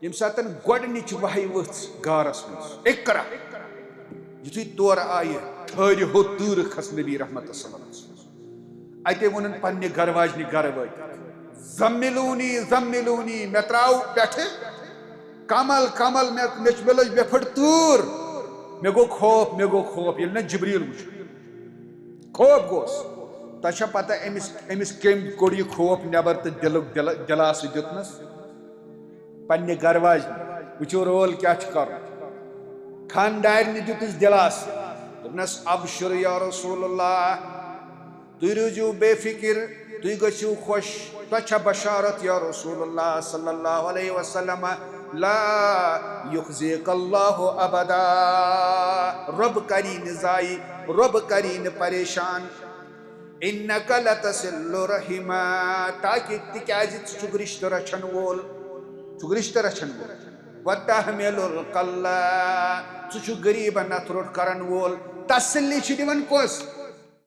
यम सात गोडनिच वही वथ गारस मज इकरा युथु तौर आये ठहर हो तूर खस नबी रहमत अते वोन पन्ने घर वाजन घर वात जम्मिलूनी जम्मिलूनी मे त्राव पेठ कमल कमल मे लज बेफड़ तूर मे गो खौफ ये न जिब्रील वुच खौफ गोस तह पता अमिस कम कोड़ यह खौफ नबर तो दिलुक दिलास दितनस पन्ने घर वाजन वो रोल क्या कर खानदार दितस दिलास दोपनस अबशुर या रसूलुल्लाह तुम रूजू बेफिक्र तुम गो खुश तह बशारत या रसूलुल्लाह सल्लल्लाहु अलैहि वसल्लम ला युखज़िक अल्लाहु अबदा रब करी निजाई रब करी न परेशान इन्नका लतसिल्लु रहिमा ताकि तिकाज चुक रिश्ते रचन वोल वतहमिलुल कल्ला चुक गरीब नथरुट करन वोल तसल्ली दिवन कोस